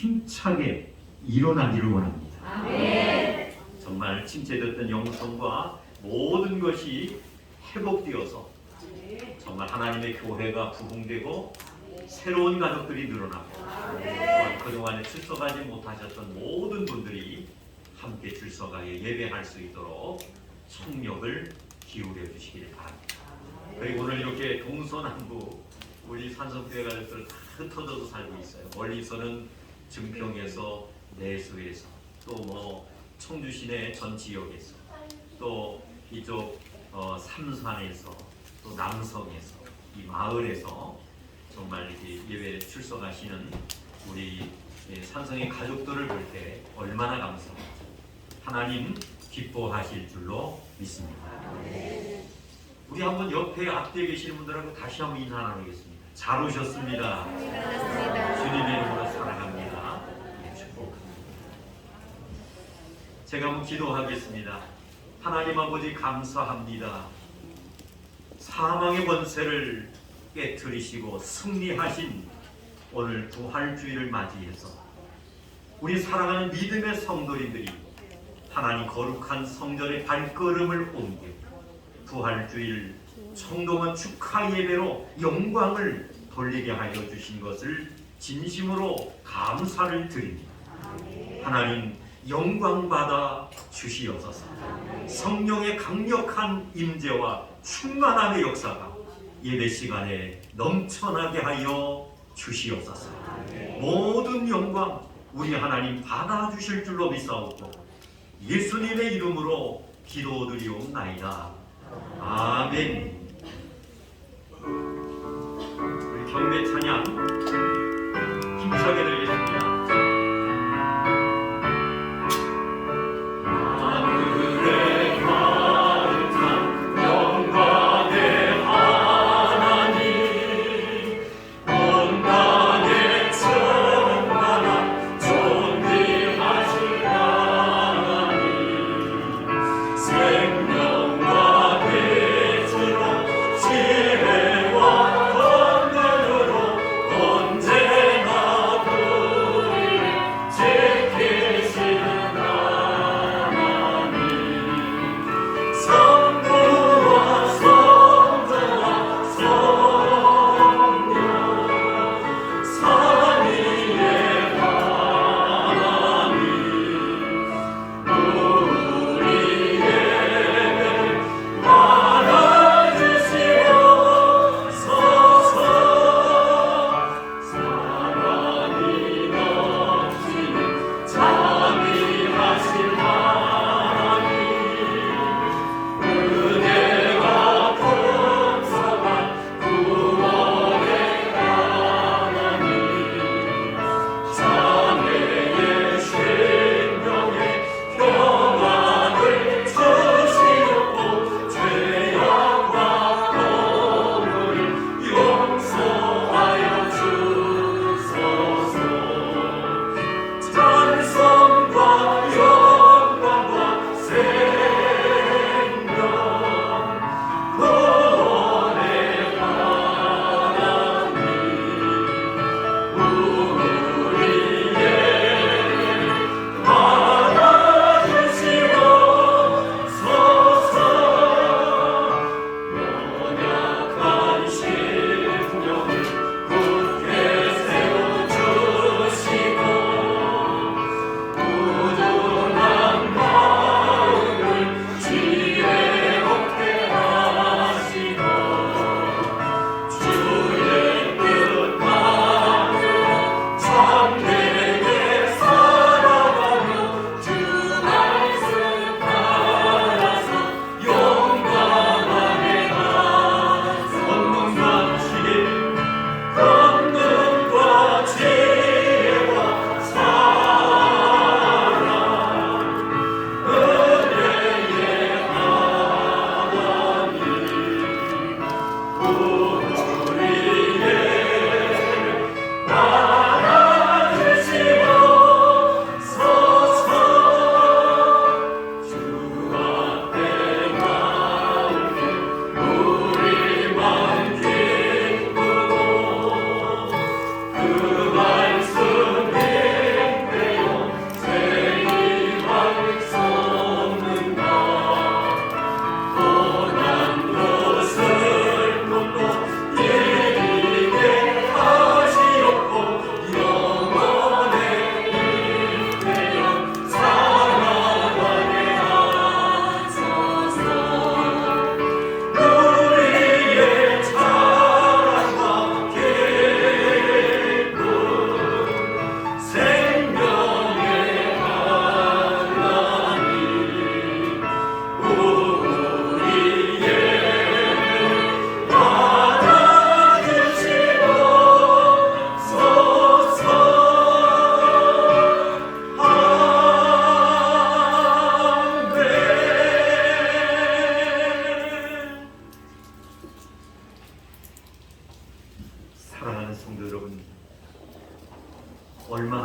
힘차게 일어나기를 원합니다. 아멘. 정말 침체됐던 영성과 모든 것이 회복되어서 정말 하나님의 교회가 부흥되고 새로운 가족들이 늘어나고 또한 그동안에 출석하지 못하셨던 모든 분들이 함께 출석하여 예배할 수 있도록 총력을 기울여 주시길 바랍니다. 그리고 오늘 이렇게 동서남부 우리 산성교회 가족들 다 흩어져서 살고 있어요. 멀리서는 증평에서, 내수에서, 또 뭐 청주 시내 전 지역에서, 또 이쪽 삼산에서, 또 남성에서, 이 마을에서 정말 이렇게 예배 출석하시는 우리 산성의 가족들을 볼 때 얼마나 감사합니다. 하나님 기뻐하실 줄로 믿습니다. 우리 한번 옆에 앞뒤에 계시는 분들하고 다시 한번 인사 나누겠습니다. 잘 오셨습니다. 주님의 이름으로 사랑합니다. 축복합니다. 제가 한번 기도하겠습니다. 하나님 아버지 감사합니다. 사망의 권세를 깨뜨리시고 승리하신 오늘 부활주의를 맞이해서 우리 사랑하는 믿음의 성도님들이 하나님 거룩한 성전의 발걸음을 옮겨 부활주일 청동원 축하 예배로 영광을 돌리게 하여 주신 것을 진심으로 감사를 드립니다. 하나님 영광 받아 주시옵소서. 성령의 강력한 임재와 충만함의 역사가 예배 시간에 넘쳐나게 하여 주시옵소서. 모든 영광 우리 하나님 받아 주실 줄로 믿사옵고 예수님의 이름으로 기도드리옵나이다. 아멘. 우리 경배 찬양 힘차게 드리겠습니다. 지혜와 권능으로 언제나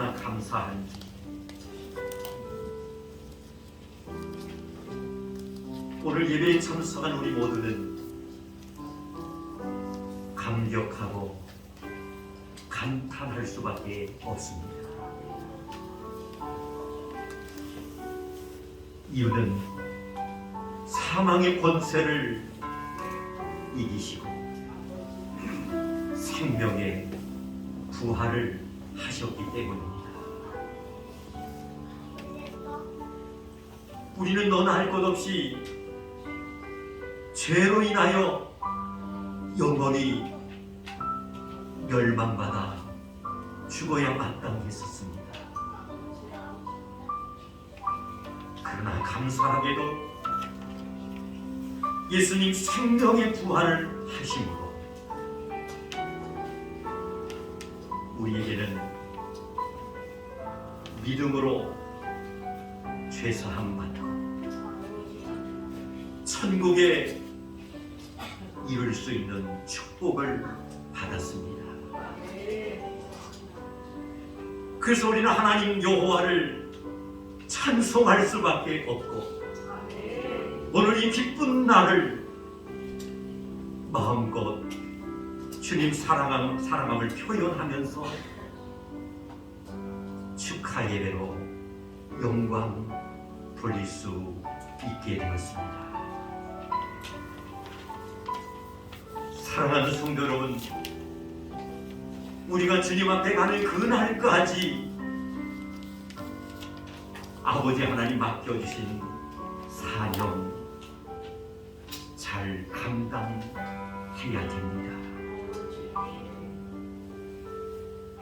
얼마나 감사한지. 오늘 예배에 참석한 우리 모두는 감격하고 감탄할 수밖에 없습니다. 이유는 사망의 권세를 이기시고 생명의 부활을 하셨기 때문입니다. 우리는 너나 할 것 없이 죄로 인하여 영원히 멸망받아 죽어야 마땅했었습니다. 그러나 감사하게도 예수님 생명의 부활을 하심으로 우리에게는 믿음으로 죄사함 받고 천국에 이룰 수 있는 축복을 받았습니다. 그래서 우리는 하나님 여호와를 찬송할 수밖에 없고 오늘 이 기쁜 날을 마음껏 주님 사랑함을 표현하면서 축하 예배로 영광 돌릴 수 있게 되었습니다. 사랑하는 성도 여러분, 우리가 주님 앞에 가는 그날까지 아버지 하나님 맡겨주신 사명 잘 감당해야 됩니다.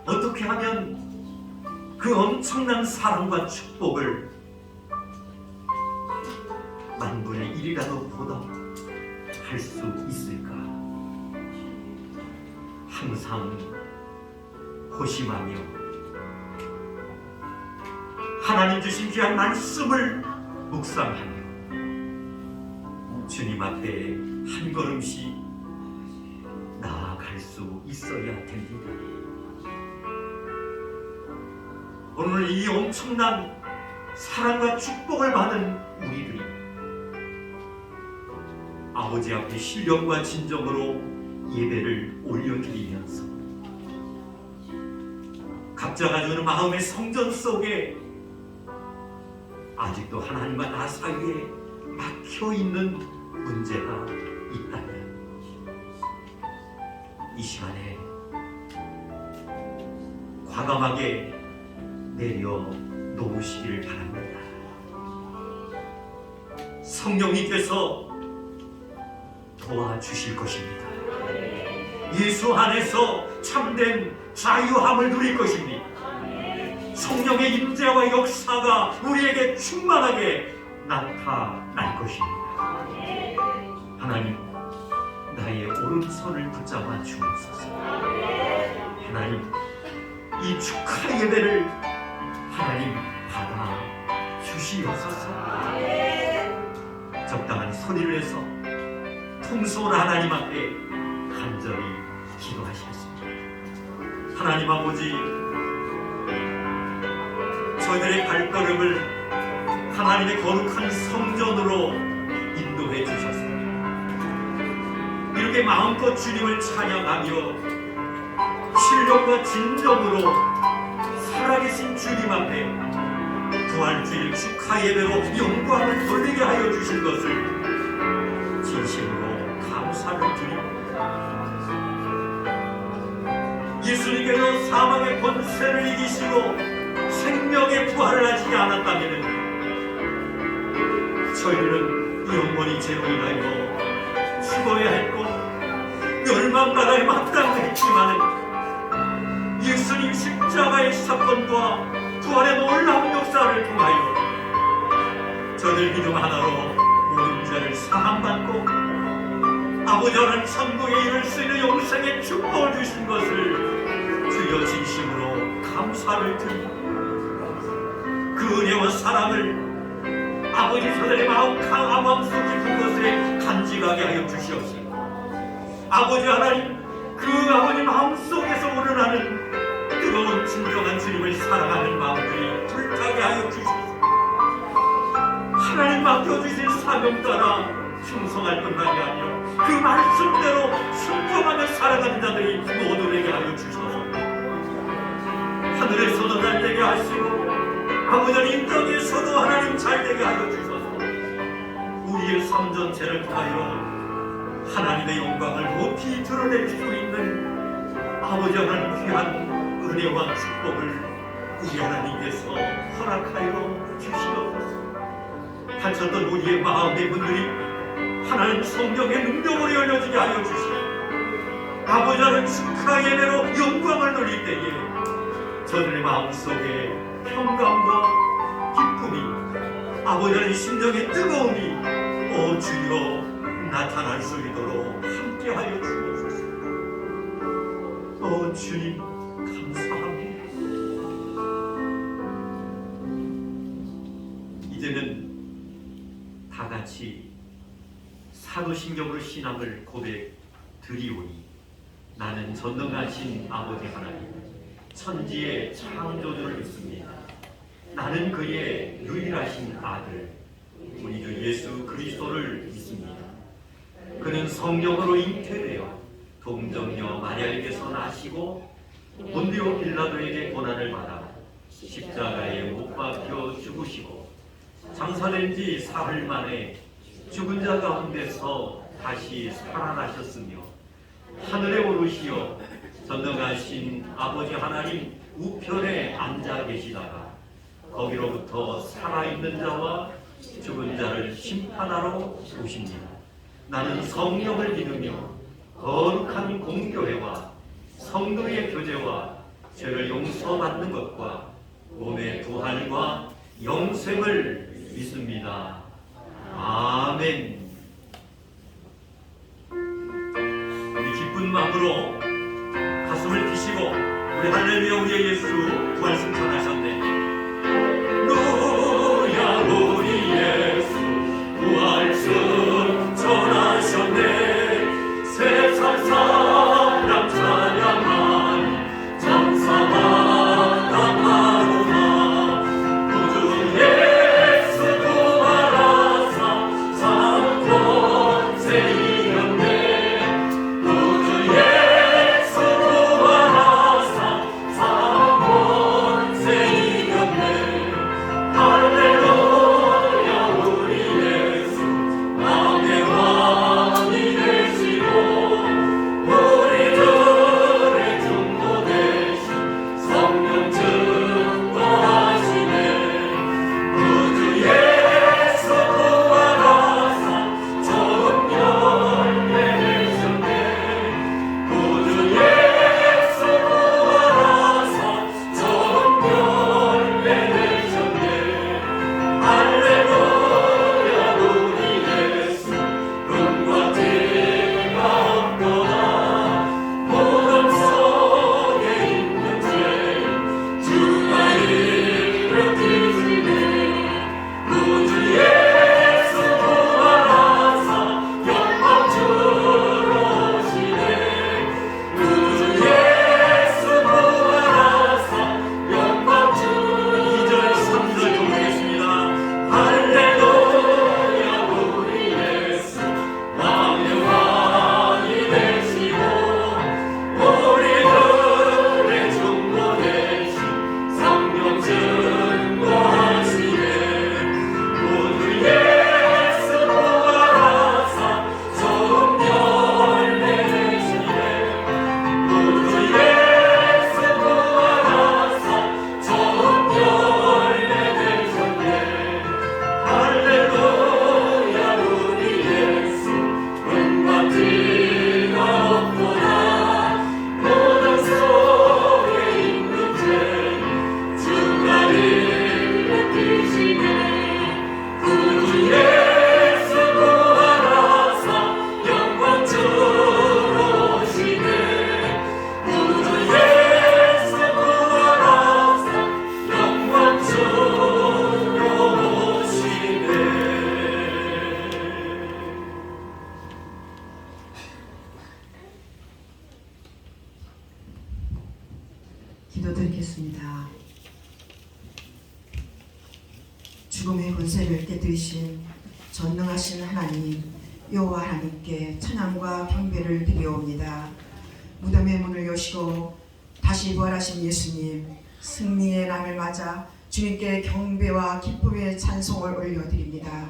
어떻게 하면 그 엄청난 사랑과 축복을 만분의 1이라도 보답할 수 있을까? 항상 고심하며 하나님 주신 귀한 말씀을 묵상하며 주님 앞에 한 걸음씩 나아갈 수 있어야 됩니다. 오늘 이 엄청난 사랑과 축복을 받은 우리들이 아버지 앞에 신령과 진정으로 예배를 올려드리면서 각자 가지고 있는 마음의 성전 속에 아직도 하나님과 나 사이에 막혀있는 문제가 있다면 이 시간에 과감하게 내려놓으시기를 바랍니다. 성령님께서 도와주실 것입니다. 예수 안에서 참된 자유함을 누릴 것입니다. 성령의 임재와 역사가 우리에게 충만하게 나타날 것입니다. 하나님, 나의 오른손을 붙잡아 주옵소서. 하나님, 이 축하 예배를 하나님 받아 주시옵소서. 적당한 소리를 해서 통솔 하나님 앞에 간절히 기도하시겠습니다. 하나님 아버지, 저희들의 발걸음을 하나님의 거룩한 성전으로 인도해 주셨습니다. 이렇게 마음껏 주님을 찬양하며 신령과 진정으로 살아계신 주님 앞에 부활주일 축하 예배로 영광을 돌리게 하여 주신 것을 진심으로 감사를 드립니다. 예수님께서 사망의 권세를 이기시고 생명의 부활을 하시지 않았다면 저희들은 영원히 죄로 인하여 죽어야 했고 멸망받아야 마땅했지만 예수님 십자가의 사건과 부활의 놀라운 역사를 통하여 저들 믿음 하나로 모든 죄를 사함받고 아버지 하나님 천국에 이룰 수 있는 영생의 축복을 주신 것을 주여 진심으로 감사를 드립니다. 그 은혜와 사랑을 아버지 저들의 마음속 깊은 것에 간직하게 하여 주시옵소서. 아버지 하나님, 그 아버지 마음속에서 우러나는 뜨거운 진정한 주님을 사랑하는 마음들이 불타게 하여 주시옵소서. 하나님 맡겨주신 사명 따라 충성할 뿐만이 아니라 그 말씀대로 순종하며 살아가는 자들이 모두 되게 하여 주셔서 하늘에서도 잘 되게 하시고 아버지 인정에서도 하나님 잘 되게 하여 주셔서 우리의 삶 전체를 통하여 하나님의 영광을 높이 드러낼 수 있는 아버지 하나님 귀한 은혜와 축복을 우리 하나님께서 허락하여 주시옵소서. 갇혔던 우리의 마음의 문들이 하나님 성령의 능력으로 열려지게 하여 주시고 아버지 하나님 축하 예배로 영광을 돌릴 때에 저들의 마음속에 평강과 기쁨이 아버지 하나님 심정의 뜨거움이 주여 나타날 수 있도록 함께하여 주옵소서. 주님 감사합니다. 이제는 다 같이 사도신경으로 신앙을 고백 드리오니 나는 전능하신 아버지 하나님 천지의 창조주를 믿습니다. 나는 그의 유일하신 아들 우리 주 예수 그리스도를 믿습니다. 그는 성령으로 잉태되어 동정녀 마리아에게서 나시고 본디오 빌라도에게 고난을 받아 십자가에 못 박혀 죽으시고 장사된 지 사흘 만에 죽은 자 가운데서 다시 살아나셨으며 하늘에 오르시어 전능하신 아버지 하나님 우편에 앉아 계시다가 거기로부터 살아있는 자와 죽은 자를 심판하러 오십니다. 나는 성령을 믿으며 거룩한 공교회와 성도의 교제와 죄를 용서받는 것과 몸의 부활과 영생을 믿습니다. 아멘. 우리 기쁜 마음으로 가슴을 피시고 우리 할렐루야 우리의 예수 부활 승천하셨네. 누야 우리 예수 부활 승천하셨네. 세상 사람 찬양하니 전사와 당하로다. 구주 예수 부활하사 삼권세 이겼네. 구주 예수 부활하사 삼권세 죽음의 권세를 깨뜨리신 전능하신 하나님 여호와 하나님께 찬양과 경배를 드리옵니다. 무덤의 문을 여시고 다시 부활하신 예수님 승리의 날을 맞아 주님께 경배와 기쁨의 찬송을 올려드립니다.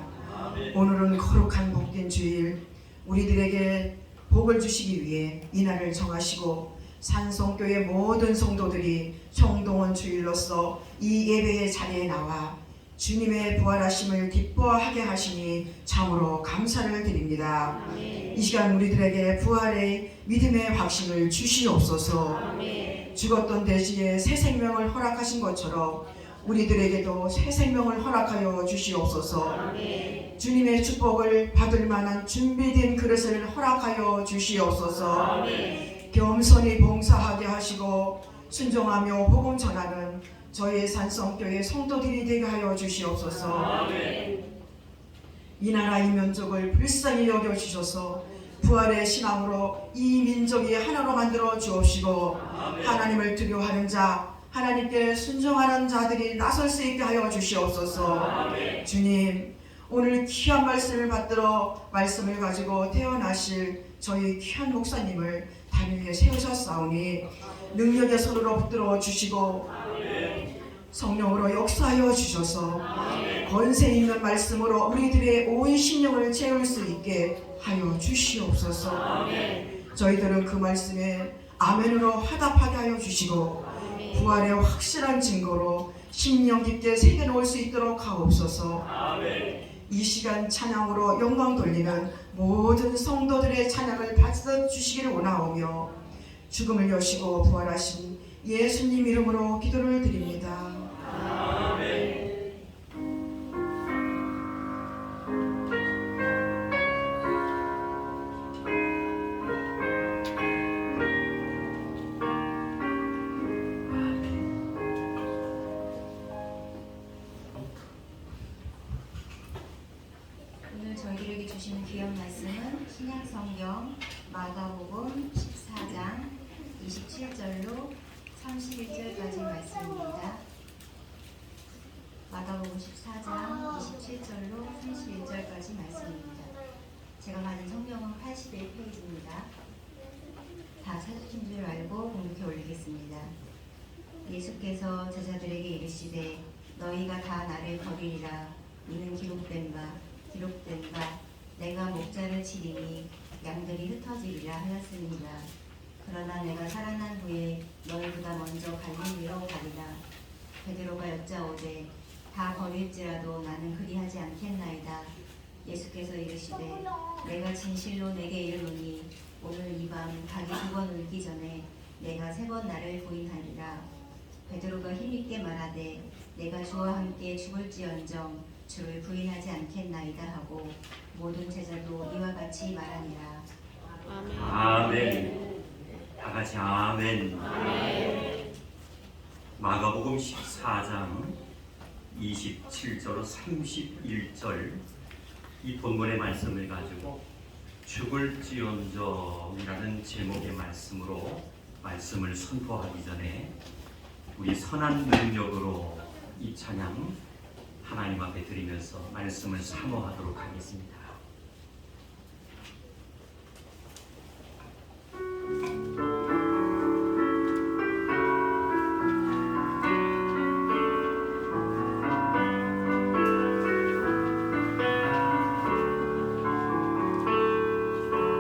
오늘은 거룩한 복된 주일, 우리들에게 복을 주시기 위해 이 날을 정하시고 산성교회 모든 성도들이 총동원 주일로서 이 예배의 자리에 나와 주님의 부활하심을 기뻐하게 하시니 참으로 감사를 드립니다. 이 시간 우리들에게 부활의 믿음의 확신을 주시옵소서. 죽었던 돼지에 새 생명을 허락하신 것처럼 우리들에게도 새 생명을 허락하여 주시옵소서. 주님의 축복을 받을 만한 준비된 그릇을 허락하여 주시옵소서. 겸손히 봉사하게 하시고 순종하며 복음 전하는 저희 산성교회 성도들이 되게 하여 주시옵소서. 이 나라 이 민족을 불쌍히 여겨주셔서 부활의 신앙으로 이 민족이 하나로 만들어 주옵시고 하나님을 두려워하는 자, 하나님께 순종하는 자들이 나설 수 있게 하여 주시옵소서. 주님, 오늘 귀한 말씀을 받들어 말씀을 가지고 태어나실 저희 귀한 목사님을 다리 위에 세우셨사오니 능력의 손으로 붙들어 주시고 성령으로 역사하여 주셔서 권세 있는 말씀으로 우리들의 온 심령을 채울 수 있게 하여 주시옵소서. 저희들은 그 말씀에 아멘으로 화답하게 하여 주시고 부활의 확실한 증거로 심령 깊게 새겨놓을 수 있도록 하옵소서. 이 시간 찬양으로 영광 돌리는 모든 성도들의 찬양을 받아 주시기를 원하오며 죽음을 여시고 부활하신 예수님 이름으로 기도를 드립니다. 아멘. 오늘 저희들에게 주시는 귀한 말씀은 신약성경 마가복음 14장 27절로 31절까지 말씀입니다. 마가복음 14장 27절로 31절까지 말씀입니다. 제가 가진 성경은 81페이지입니다. 다 찾으신 줄 알고 공독해 올리겠습니다. 예수께서 제자들에게 이르시되 너희가 다 나를 버리리라. 이는 기록된 바 내가 목자를 치리니 양들이 흩어지리라 하였습니다. 그러나 내가 살아난 후에 너희보다 먼저 갈릴리로 가리라. 베드로가 여짜오되 다 버릴지라도 나는 그리하지 않겠나이다. 예수께서 이르시되 내가 진실로 내게 이르노니 오늘 이 밤 닭이 2번 울기 전에 내가 3번 나를 부인하리라. 베드로가 힘있게 말하되 내가 주와 함께 죽을지언정 주를 부인하지 않겠나이다 하고 모든 제자도 이와 같이 말하니라. 아멘. 다 같이 아멘. 마가복음 14장 27절 31절 이 본문의 말씀을 가지고 죽을지언정이라는 제목의 말씀으로 말씀을 선포하기 전에 우리 선한 능력으로 이 찬양 하나님 앞에 드리면서 말씀을 사모하도록 하겠습니다.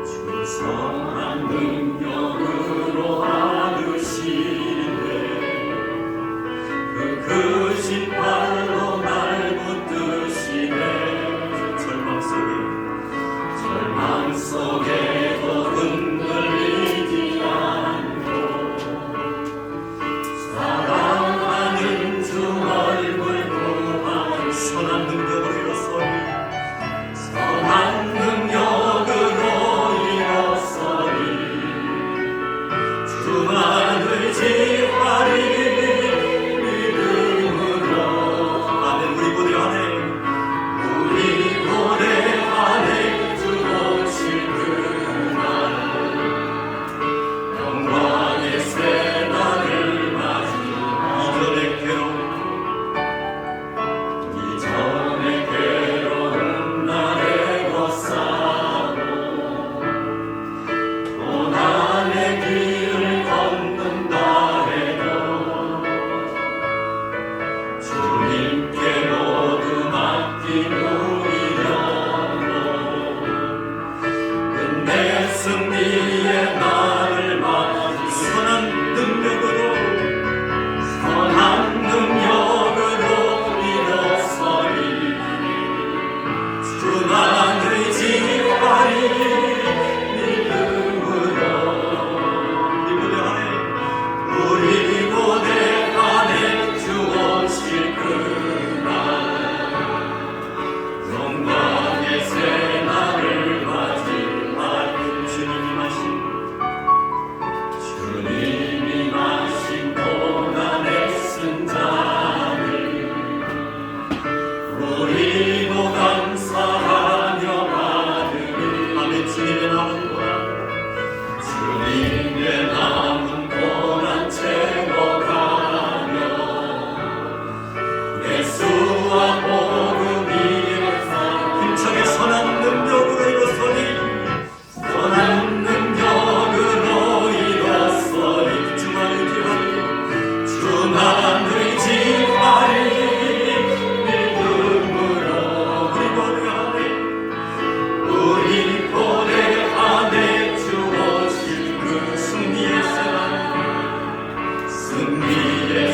주 선한 능력으로 하시네 그 크신 팔로 날 붙드시네 절망 속에 주님께 모두 맡긴 우리 영혼 끝내 승리의 날을 맞이 선한 능력으로 일어서리 주만 의지하리 믿음으로 우리 고대 안에 주 오실 그날 영광의 새날을 맞이할 주님이 마신 고난의 승자를 우리도 감사하며 받으리. 아멘. 주님의 남은 고난 주님의 남은 고난 채워가며 예수와 복음 위에 힘차게 선한 능력으로 일어서니 선한 능력으로 일어서니 주만 의지하리 주만 의지하리 우리 고대 안에 주 오실 그 승리의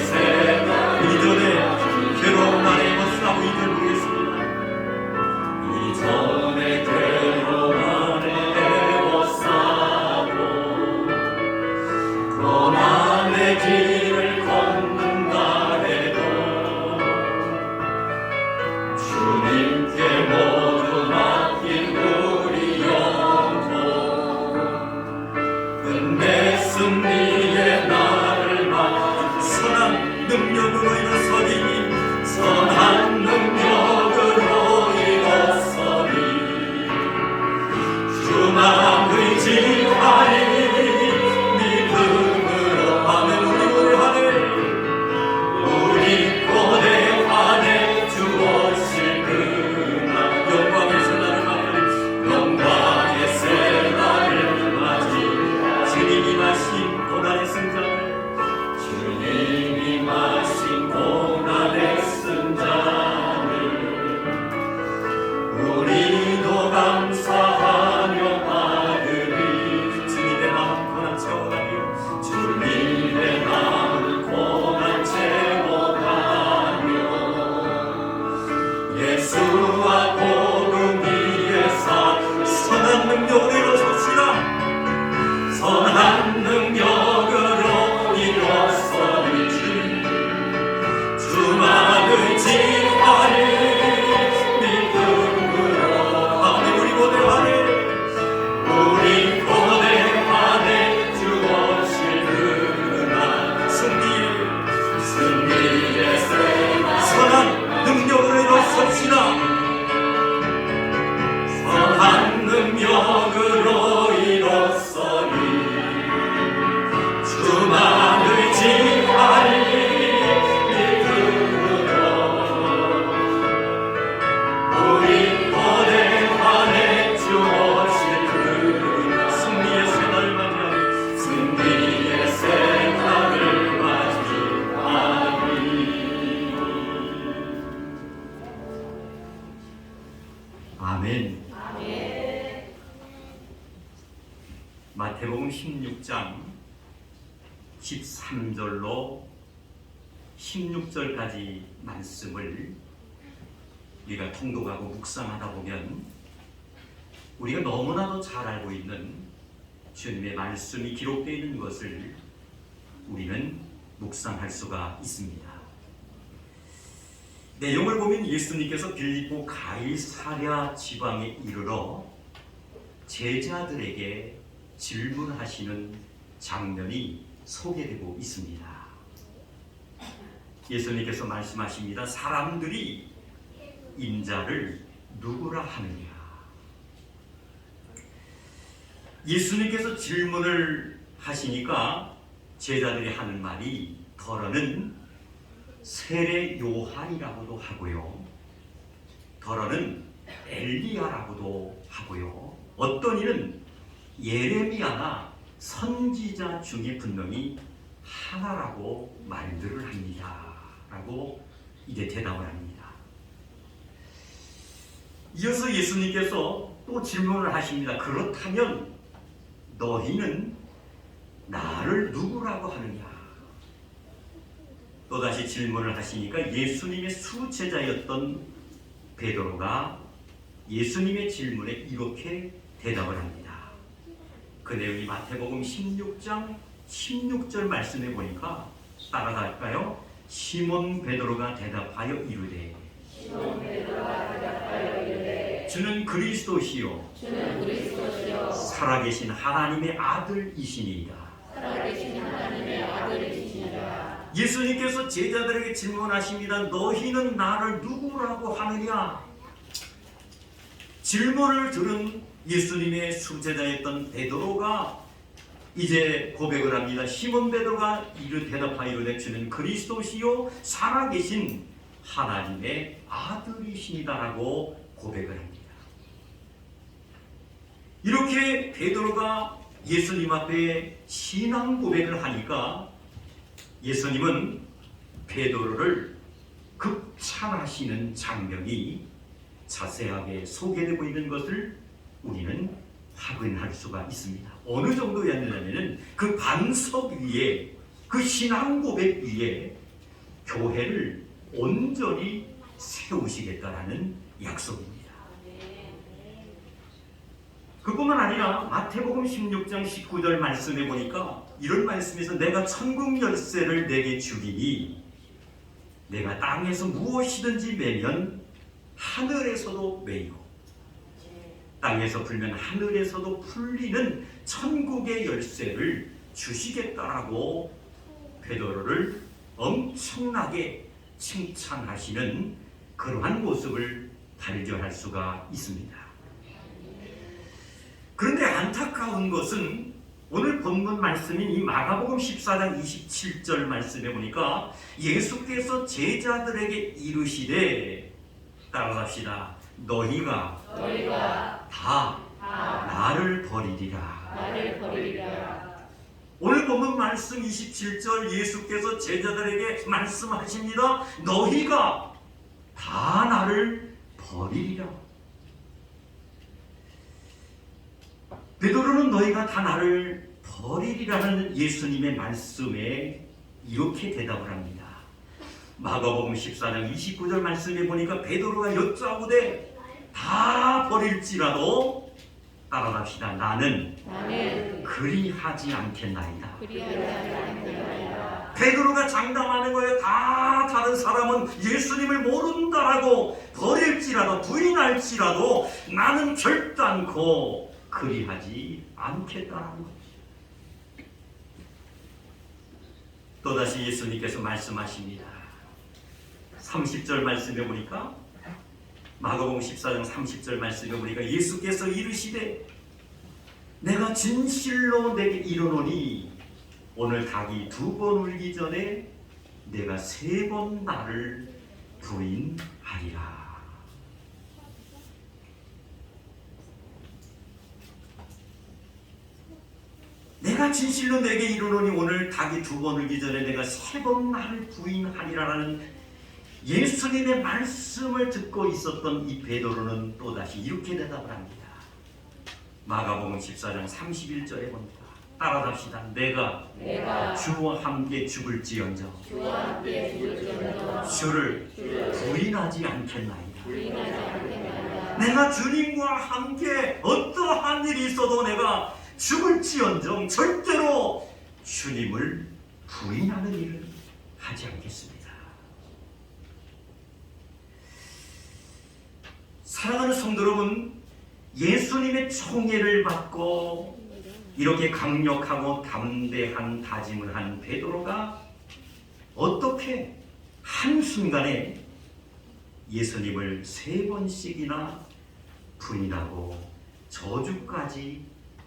새날 이전에 괴로운 날에 벗어나고 이들 보겠습니다. 이전에 괴로운 날에 벗어나고 고난의 길을 걷는 날에도 주님께 모두 맡긴 우리 영혼 끝내 승리의 날을 맞이 선한 능력으로 일어서니 선한 능력으로 일어서니 주만 의지하리 믿음으로 아멘. 우리 고대 안에 주 오실 그날 영광의 새날을 맞이 영광의 새날을 맞이 주님이 마신 고난의 승자를 주님이 마신 고난의 승자를 우리도 감사하며 받으리. 주님의 남은 고난 채워가며 주님의 남은 고난 채워가며 예수와 복음 위에서 선한 능력으로 일어섭시다. 선한 능력으로 일어서니 주만 의지하리 믿음으로 아멘. 우리 고대 안에 주 오실 그날 승리의 새날 선한 능력으로 일어섭시다. 선한 능력으로 일어서니 주만 의지하리 믿음으로 우리 고대 안에 주 오실 그날 승리의 새날을 맞이하리 승리의 새날을 맞이하리. 아멘. 마태복음 16장 13절로 16절까지 말씀을 우리가 통독하고 묵상하다 보면 우리가 너무나도 잘 알고 있는 주님의 말씀이 기록되어 있는 것을 우리는 묵상할 수가 있습니다. 내용을 보면 예수님께서 빌립보 가이사랴 지방에 이르러 제자들에게 질문하시는 장면이 소개되고 있습니다. 예수님께서 말씀하십니다. 사람들이 인자를 누구라 하느냐. 예수님께서 질문을 하시니까 제자들이 하는 말이 더러는 세례 요한이라고도 하고요, 더러는 엘리야라고도 하고요, 어떤 이는 예레미야나 선지자 중에 분명히 하나라고 말들을 합니다 라고 이제 대답을 합니다. 이어서 예수님께서 또 질문을 하십니다. 그렇다면 너희는 나를 누구라고 하느냐? 또다시 질문을 하시니까 예수님의 수제자였던 베드로가 예수님의 질문에 이렇게 대답을 합니다. 그 내용이 마태복음 16장 16절 말씀해 보니까 따라갈까요? 시몬 베드로가 대답하여 이르되 주는 그리스도시요 살아계신 하나님의 아들이시니이다. 예수님께서 제자들에게 질문하십니다. 너희는 나를 누구라고 하느냐? 질문을 들은 예수님의 수제자였던 베드로가 이제 고백을 합니다. 시몬 베드로가 대답하여 이르되 주는 그리스도시요 살아계신 하나님의 아들이시니다라고 고백을 합니다. 이렇게 베드로가 예수님 앞에 신앙 고백을 하니까 예수님은 베드로를 극찬하시는 장면이 자세하게 소개되고 있는 것을 우리는 확인할 수가 있습니다. 어느 정도였냐면 그 반석 위에, 그 신앙 고백 위에 교회를 온전히 세우시겠다라는 약속입니다. 그뿐만 아니라 마태복음 16장 19절 말씀해 보니까 이런 말씀에서 내가 천국 열쇠를 내게 주리니 내가 땅에서 무엇이든지 매면 하늘에서도 매이고 땅에서 풀면 하늘에서도 풀리는 천국의 열쇠를 주시겠다라고 베드로를 엄청나게 칭찬하시는 그러한 모습을 발견할 수가 있습니다. 그런데 안타까운 것은 오늘 본문 말씀인 이 마가복음 14장 27절 말씀에 보니까 예수께서 제자들에게 이르시되 따라갑시다. 너희가 다 나를 버리리라. 오늘 본문 말씀 27절 예수께서 제자들에게 말씀하십니다. 너희가 다 나를 버리리라. 베드로는 너희가 다 나를 버리리라는 예수님의 말씀에 이렇게 대답을 합니다. 마가복음 14장 29절 말씀에 보니까 베드로가 여짜오되 다 버릴지라도 따라갑시다. 나는 그리하지 않겠나이다. 베드로가 장담하는 거예요. 다 다른 사람은 예수님을 모른다라고 버릴지라도 부인할지라도 나는 결단코 그리하지 않겠다라는 거죠. 또다시 예수님께서 말씀하십니다. 30절 말씀에 보니까 마가복음 14장 30절 말씀에 보니까 예수께서 이르시되 내가 진실로 내게 이르노니 오늘 닭이 2번 울기 전에 내가 3번 나를 부인하리라. 내가 진실로 내게 이르노니 오늘 닭이 2번 울기 전에 내가 3번 나를 부인하리라라는 예수님의 말씀을 듣고 있었던 이 베드로는 또다시 이렇게 대답을 합니다. 마가복음 14장 31절에 보니까 따라갑시다. 내가 주와 함께 죽을지언정 주를 부인하지 않겠나이다. 내가 주님과 함께 어떠한 일이 있어도 내가 죽을지언정 절대로 주님을 부인하는 일을 하지 않겠습니다. 사랑하는 성도 여러분, 예수님의 총애를 받고 이렇게 강력하고 담대한 다짐을 한 베드로가 어떻게 한순간에 예수님을 3번씩이나 부인하고 저주까지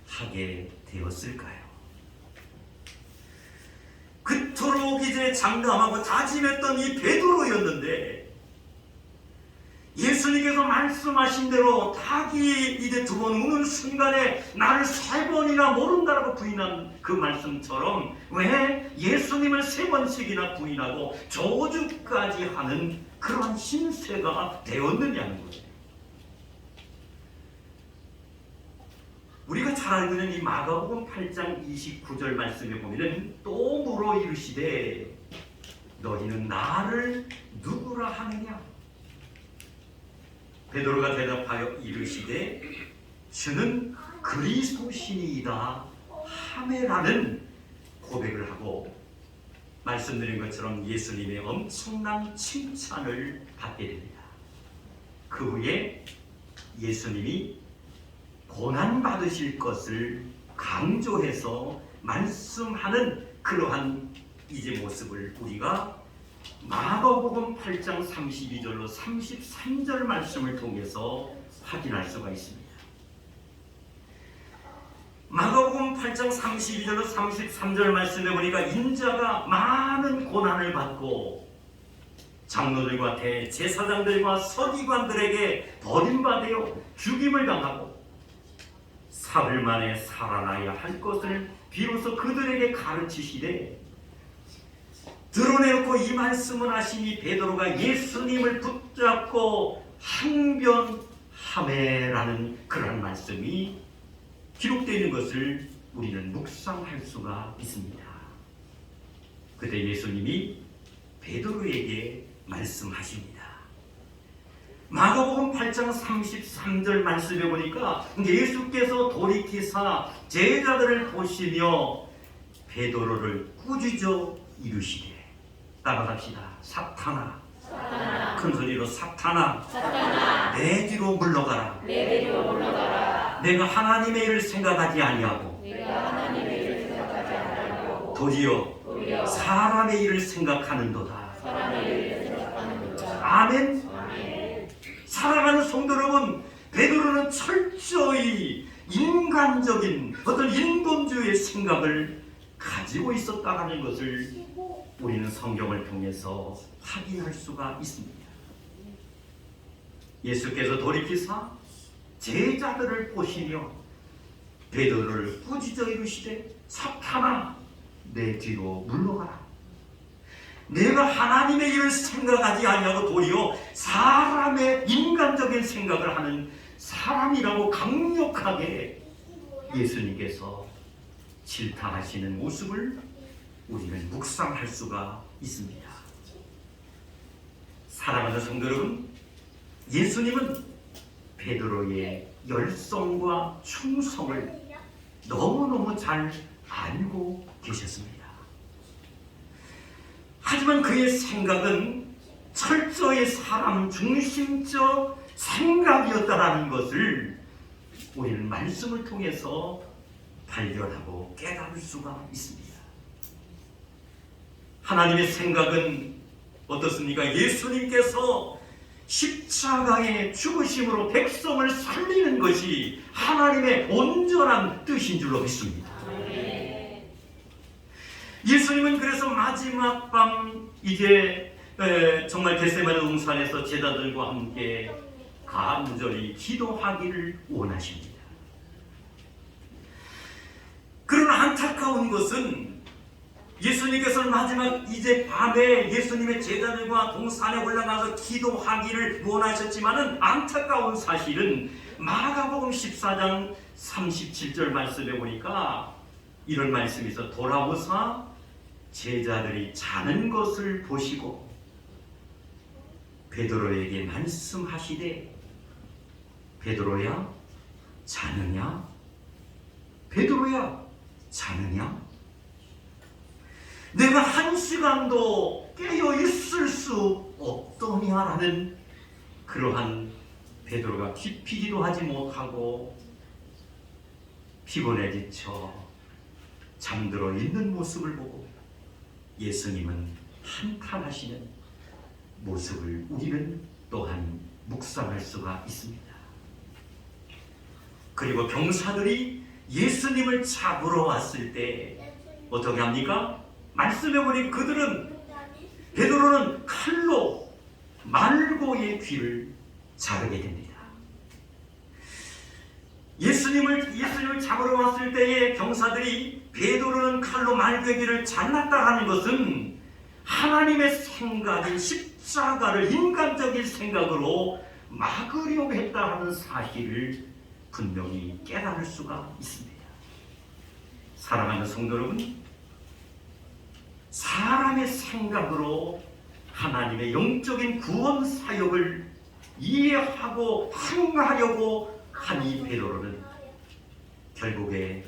하게 되었을까요? 그토록 이제 장담하고 다짐했던 이 베드로였는데 예수 예수님께서 말씀하신 대로 닭이 이제 두 번 우는 순간에 나를 세 번이나 모른다라고 부인한 그 말씀처럼 왜 예수님을 세 번씩이나 부인하고 저주까지 하는 그러한 신세가 되었느냐는 거예요. 우리가 잘 알고 있는 이 마가복음 8장 29절 말씀에 보면은 또 물어 이르시되 너희는 나를 누구라 하느냐? 베드로가 대답하여 이르시되 주는 그리스도시니이다 하매라는 고백을 하고 말씀드린 것처럼 예수님의 엄청난 칭찬을 받게 됩니다. 그 후에 예수님이 고난받으실 것을 강조해서 말씀하는 그러한 이제 모습을 우리가 마가복음 8장 32절로 33절 말씀을 통해서 확인할 수가 있습니다. 마가복음 8장 32절로 33절 말씀에 보니까 인자가 많은 고난을 받고 장로들과 대제사장들과 서기관들에게 버림받아 죽임을 당하고 사흘 만에 살아나야 할 것을 비로소 그들에게 가르치시되 드러내놓고 이 말씀을 하시니 베드로가 예수님을 붙잡고 항변하매라는 그런 말씀이 기록되어 있는 것을 우리는 묵상할 수가 있습니다. 그때 예수님이 베드로에게 말씀하십니다. 마가복음 8장 33절 말씀에 보니까 예수께서 돌이키사 제자들을 보시며 베드로를 꾸짖어 이르시되 따라갑시다. 사탄아. 큰 소리로 사탄아. 내 뒤로 물러가라. 내가 하나님의 일을 생각하지 아니하고 도리어 사람의 일을 생각하는도다. 아멘. 사랑하는 성도 여러분, 베드로는 철저히 인간적인 어떤 인본주의의 생각을 가지고 있었다는 것을 우리는 성경을 통해서 확인할 수가 있습니다. 예수께서 돌이키사 제자들을 보시며 베드로를 꾸짖어 이르시되 사탄아 내 뒤로 물러가라. 내가 하나님의 일을 생각하지 아니하고 도리어 사람의 인간적인 생각을 하는 사람이라고 강력하게 예수님께서 질타하시는 모습을 우리는 묵상할 수가 있습니다. 사랑하는 성도 여러분, 예수님은 베드로의 열성과 충성을 너무너무 잘 알고 계셨습니다. 하지만 그의 생각은 철저히 사람 중심적 생각이었다라는 것을 우리는 말씀을 통해서 발견하고 깨달을 수가 있습니다. 하나님의 생각은 어떻습니까? 예수님께서 십자가의 죽으심으로 백성을 살리는 것이 하나님의 온전한 뜻인 줄로 믿습니다. 예수님은 그래서 마지막 밤 이제 정말 겟세마네 동산에서 제자들과 함께 간절히 기도하기를 원하십니다. 그러나 안타까운 것은 예수님께서는 마지막 이제 밤에 예수님의 제자들과 동산에 올라가서 기도하기를 원하셨지만은 안타까운 사실은 마가복음 14장 37절 말씀에 보니까 이런 말씀이 있어 돌아오사 제자들이 자는 것을 보시고 베드로에게 말씀하시되 베드로야 자느냐? 베드로야 자느냐? 내가 한 시간도 깨어 있을 수 없더냐라는 그러한 베드로가 깊이 기도하지 못하고 피곤해 지쳐 잠들어 있는 모습을 보고 예수님은 한탄하시는 모습을 우리는 또한 묵상할 수가 있습니다. 그리고 병사들이 예수님을 잡으러 왔을 때 어떻게 합니까? 말씀해 보니 그들은 베드로는 칼로 말고의 귀를 자르게 됩니다. 예수님을 잡으러 왔을 때에 병사들이 베드로는 칼로 말되기를 잘랐다 하는 것은 하나님의 생각인 십자가를 인간적인 생각으로 막으려고 했다 하는 사실을 분명히 깨달을 수가 있습니다. 사랑하는 성도 여러분, 사람의 생각으로 하나님의 영적인 구원 사역을 이해하고 행하려고 한 이 베드로는 결국에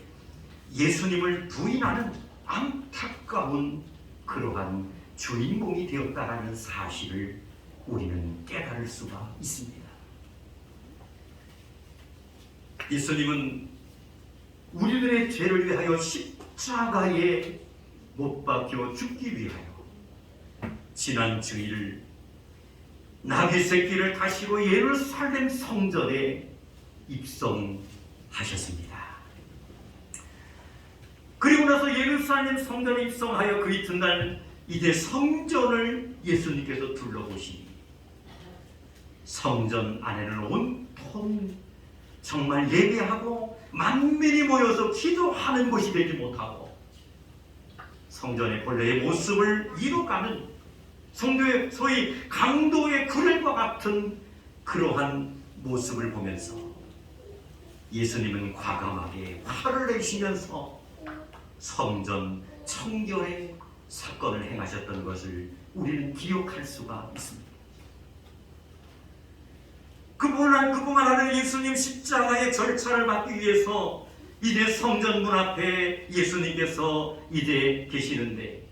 예수님을 부인하는 안타까운 그러한 주인공이 되었다라는 사실을 우리는 깨달을 수가 있습니다. 예수님은 우리들의 죄를 위하여 십자가에 못 박혀 죽기 위하여 지난 주일 나귀 새끼를 타시고 예루살렘 성전에 입성하셨습니다. 그리고 나서 예루살렘 성전에 입성하여 그 이튿날 이제 성전을 예수님께서 둘러보시니 성전 안에는 온통 정말 예배하고 만민이 모여서 기도하는 곳이 되지 못하고 성전의 본래의 모습을 이뤄가는 성도의 소위 강도의 그늘과 같은 그러한 모습을 보면서 예수님은 과감하게 화를 내시면서 성전 청결의 사건을 행하셨던 것을 우리는 기억할 수가 있습니다. 그뿐만 아니라 예수님 십자가의 절차를 받기 위해서 이제 성전 문 앞에 예수님께서 이제 계시는데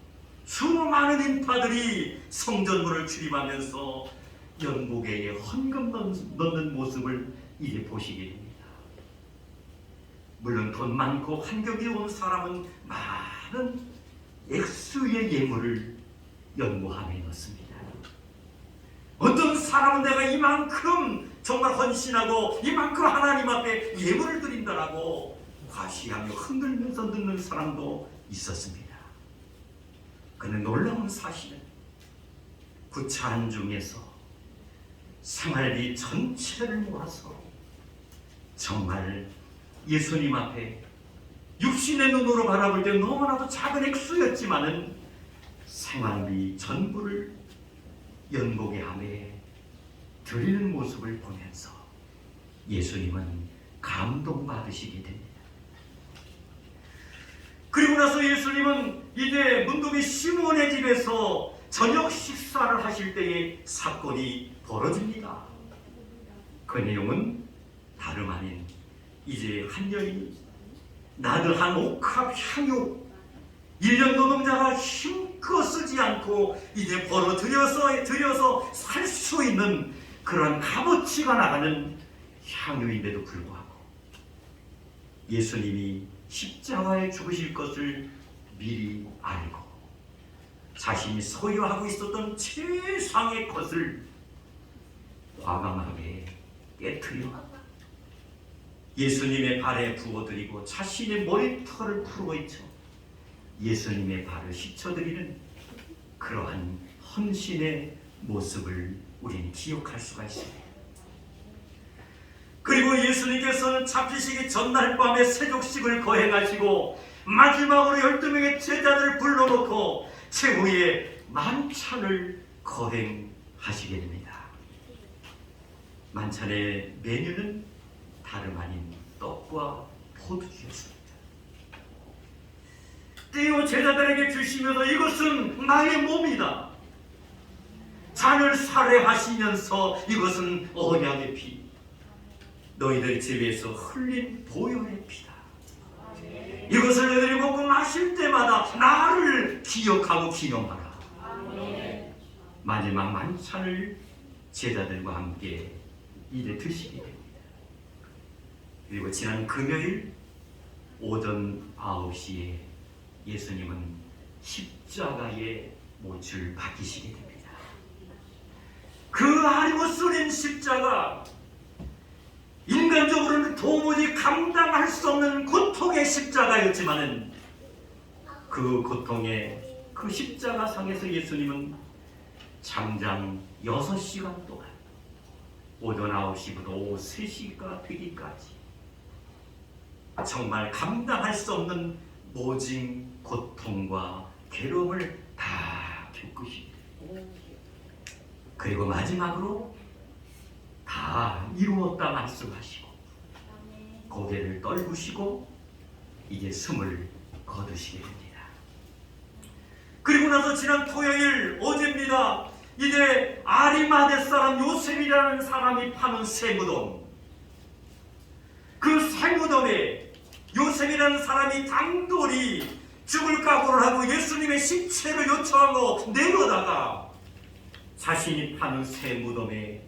수많은 인파들이 성전 문을 출입하면서 연복에 헌금 넣는 모습을 이제 보시게 됩니다. 물론 돈 많고 환경이 온 사람은 많은 액수의 예물을 연모함에 넣습니다. 어떤 사람은 내가 이만큼 정말 헌신하고 이만큼 하나님 앞에 예물을 드린다라고 과시하며 흔들면서 넣는 사람도 있었습니다. 그런데 놀라운 사실은 그 잔 중에서 생활비 전체를 모아서 정말 예수님 앞에 육신의 눈으로 바라볼 때 너무나도 작은 액수였지만은 생활비 전부를 연복의 함에 드리는 모습을 보면서 예수님은 감동받으시게 됩니다. 그리고 나서 예수님은 이제 문둥이 시몬의 집에서 저녁 식사를 하실 때에 사건이 벌어집니다. 그 내용은 다름 아닌 이제 한 여인이 나들한 옥합 향유 1년 노동자가 힘껏 쓰지 않고 이제 벌어 들여서 살 수 있는 그런 값어치가 나가는 향유인데도 불구하고 예수님이 십자가에 죽으실 것을 미리 알고 자신이 소유하고 있었던 최상의 것을 과감하게 깨트려 예수님의 발에 부어드리고 자신의 머리털을 풀어헤쳐 예수님의 발을 씻어드리는 그러한 헌신의 모습을 우리는 기억할 수가 있습니다. 그리고 예수님께서는 잡히시기 전날 밤에 세족식을 거행하시고 마지막으로 12명의 제자들을 불러놓고 최후의 만찬을 거행하시게 됩니다. 만찬의 메뉴는 다름 아닌 떡과 포도주였습니다. 떼어 제자들에게 주시면서 이것은 나의 몸이다. 잔을 살해하시면서 이것은 언약의 피, 너희들 집에서 흘린 보혈의 피다. 이것을 너희들이 먹고 마실 때마다 나를 기억하고 기념하라. 마지막 만찬을 제자들과 함께 이제 드시게 됩니다. 그리고 지난 금요일 오전 9시에 예수님은 십자가에 못을 박히시게 됩니다. 그 아리고 쓰린 십자가, 인간적으로는 도무지 감당할 수 없는 고통의 십자가였지만은 그 고통의 그 십자가 상에서 예수님은 장장 6시간 동안 오전 9시부터 오후 3시가 되기까지 정말 감당할 수 없는 모진 고통과 괴로움을 다 겪으십니다. 그리고 마지막으로 다 이루었다 말씀하시고 고개를 떨구시고 이제 숨을 거두시게 됩니다. 그리고 나서 지난 토요일 어제입니다. 이제 아리마대 사람 요셉이라는 사람이 파는 새무덤, 그 새무덤에 요셉이라는 사람이 단돌이 죽을 각오를 하고 예수님의 시체를 요청하고 내려다가 자신이 파는 새무덤에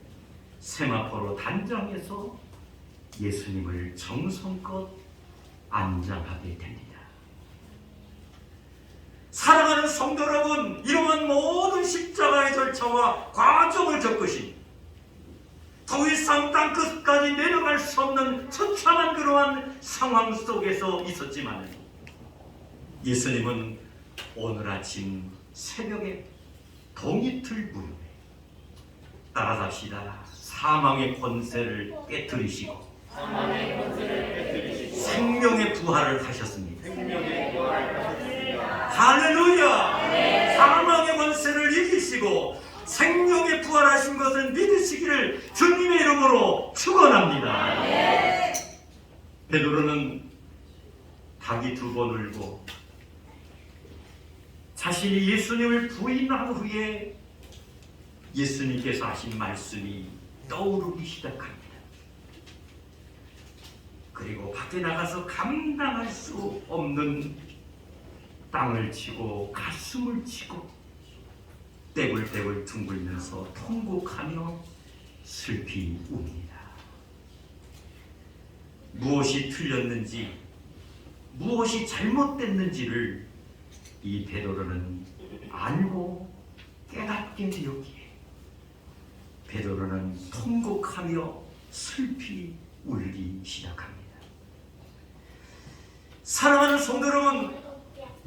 세마포로 단장해서 예수님을 정성껏 안장하게 됩니다. 사랑하는 성도 여러분, 이러한 모든 십자가의 절차와 과정을 겪으신 더 이상 땅끝까지 내려갈 수 없는 처참한 그러한 상황 속에서 있었지만 예수님은 오늘 아침 새벽에 동이틀 무렵에 따라잡시다. 사망의 권세를 깨뜨리시고 생명의 부활을 하셨습니다. 할렐루야! 사망의 권세를 이기시고 생명의 부활하신 것을 믿으시기를 주님의 이름으로 축원합니다. 베드로는 닭이 2번 울고 자신이 예수님을 부인한 후에 예수님께서 하신 말씀이 떠오르기 시작합니다. 그리고 밖에 나가서 감당할 수 없는 땅을 치고 가슴을 치고 떼굴떼굴 둥글면서 통곡하며 슬피 웁니다. 무엇이 틀렸는지 무엇이 잘못됐는지를 이 베드로는 알고 깨닫게 되었기에 베드로는 통곡하며 슬피 울기 시작합니다. 사랑하는 성도 여러분,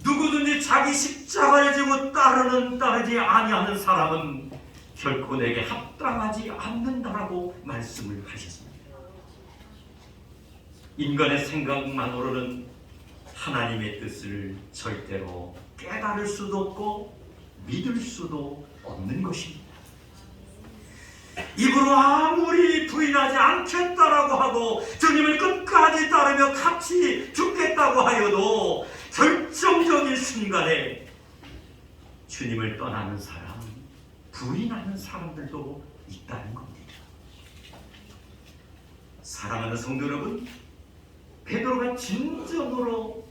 누구든지 자기 십자가를 지고 따르지 아니하는 사람은 결코 내게 합당하지 않는다라고 말씀을 하셨습니다. 인간의 생각만으로는 하나님의 뜻을 절대로 깨달을 수도 없고 믿을 수도 없는 것입니다. 입으로 아무리 부인하지 않겠다라고 하고 주님을 끝까지 따르며 같이 죽겠다고 하여도 결정적인 순간에 주님을 떠나는 사람, 부인하는 사람들도 있다는 겁니다. 사랑하는 성도 여러분, 베드로가 진정으로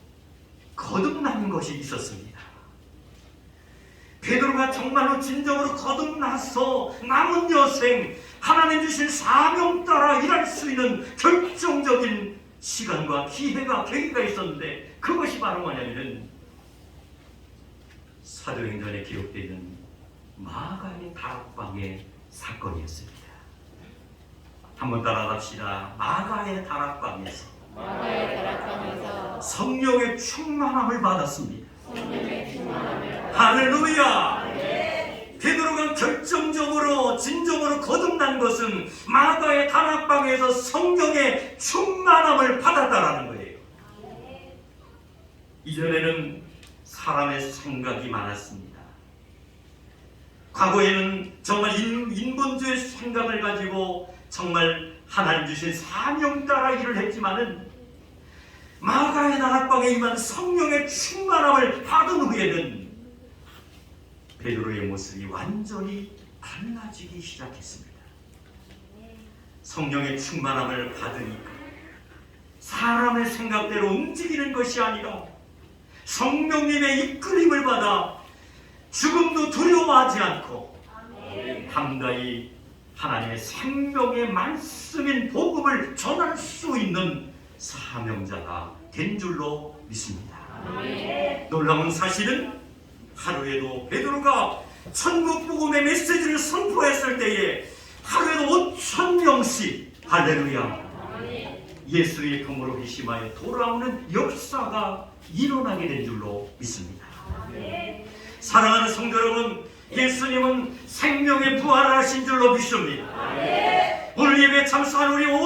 거듭나는 것이 있었습니다. 베드로가 정말로 진정으로 거듭나서 남은 여생 하나님 주신 사명 따라 일할 수 있는 결정적인 시간과 기회가 계기가 있었는데 그것이 바로 뭐냐면 사도행전에 기록되어 있는 마가의 다락방의 사건이었습니다. 한번 따라갑시다. 마가의 다락방에서 성령의 충만함을 받았습니다. 할렐루야! 베드로가 결정적으로 진정으로 거듭난 것은 마가의 다락방에서 성령의 충만함을 받았다라는 거예요. 이전에는 사람의 생각이 많았습니다. 과거에는 정말 인본주의 생각을 가지고 정말 하나님 주신 사명 따라 일을 했지만은 마가의 다락방에 임한 성령의 충만함을 받은 후에는 베드로의 모습이 완전히 달라지기 시작했습니다. 성령의 충만함을 받으니까 사람의 생각대로 움직이는 것이 아니라 성령님의 이끌림을 받아 죽음도 두려워하지 않고 담대히 하나님의 생명의 말씀인 복음을 전할 수 있는 사명자가 된 줄로 믿습니다. 놀라운 사실은 하루에도 베드로가 천국 복음의 메시지를 선포했을 때에 하루에도 5,000명씩 할렐루야 예수의 품으로 회심하여 돌아오는 역사가 일어나게 된 줄로 믿습니다. 사랑하는 성도 여러분, 예수님은 생명의 부활을 하신 줄로 믿습니다. 오늘 참수한 우리 온